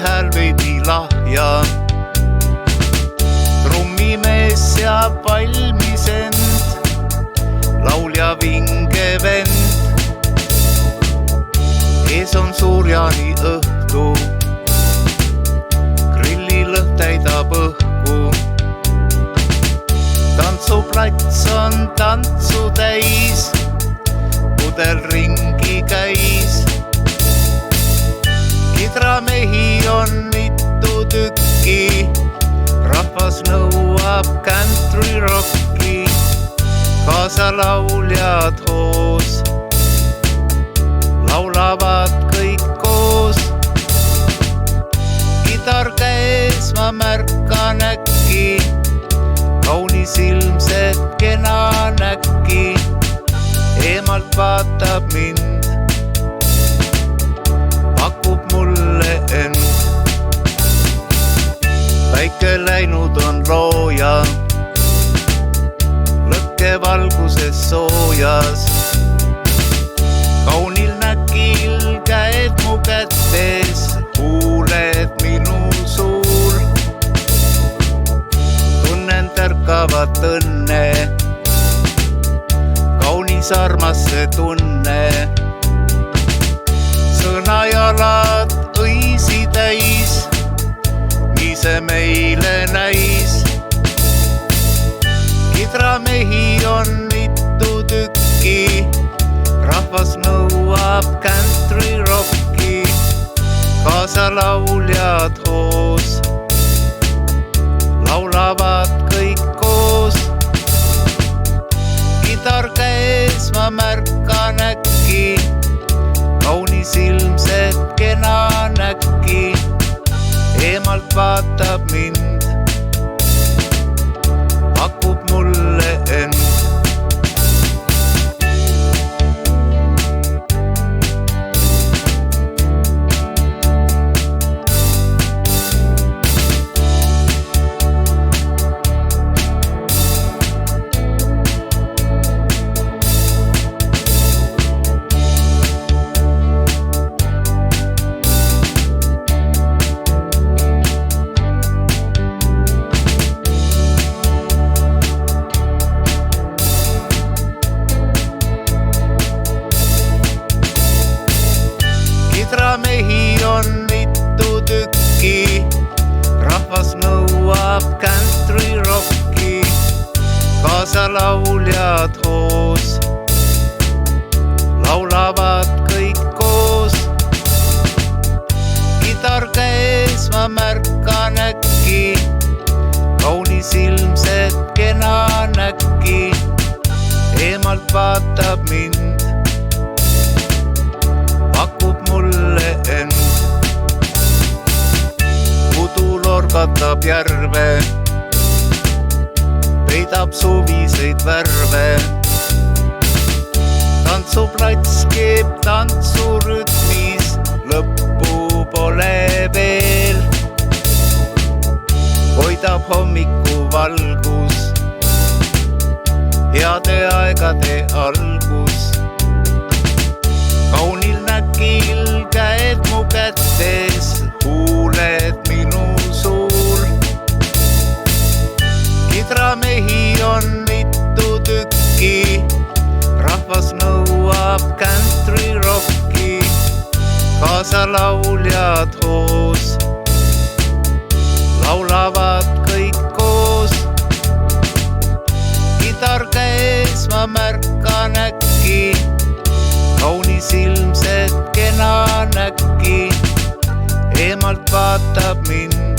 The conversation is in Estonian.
hääl veidi lahja. Trummimees seab valmis end, laulja vinge vend. Ees on suur jaaniõhtu, grillilõhn täidab õhku. Tantsuplats on tantsu täis, pudel ringi käis. Kidramehi on mitu tükki, rahvas nõuab country rocki, kaasa lauljad hoos, laulavad kõik koos. Kidar käes ma märkan äkki, kaunis ilmset kena näkki, eemalt vaatab mind, pakub mulle end. Päike läinud on looja, lõkke valguses soojas. Kaunil näkil käed mu kätes, huuled minu suul. Tunnen tärkavat õnne, kaunis armas see tunne. Sõnajalad õisi täis, nii see meile näis. Kidramehi on mitu tükki, rahvas nõuab country rocki, kaasa lauljad hoos, laulavad kõik koos. Kidar käes ma märkan äkki, kaunis ilmset kena näkki, eemalt vaatab mind, pakub mulle end. Kidramehi on mitu tükki, rahvas nõuab country rocki, kaasa lauljad hoos, laulavad kõik koos. Kidar käes ma märkan äkki, kaunis ilmset kena näkki, eemalt vaatab mind, pakub mulle end. Udul orgatab järve, peidab suviseid värve. Tantsuplats keeb tantsurütmis, lõppu pole veel. Hoidab hommiku valgus, heade aegade algus. Kaunil näkil käed mu kätes, huuled minu suul. Kidramehi on mitu tükki, rahvas nõuab country rocki, kaasa lauljad hoos, laulavad kõik koos. Kidar käes ma märkan äkki, kaunis ilmset kena näkki, eemalt vaatab mind.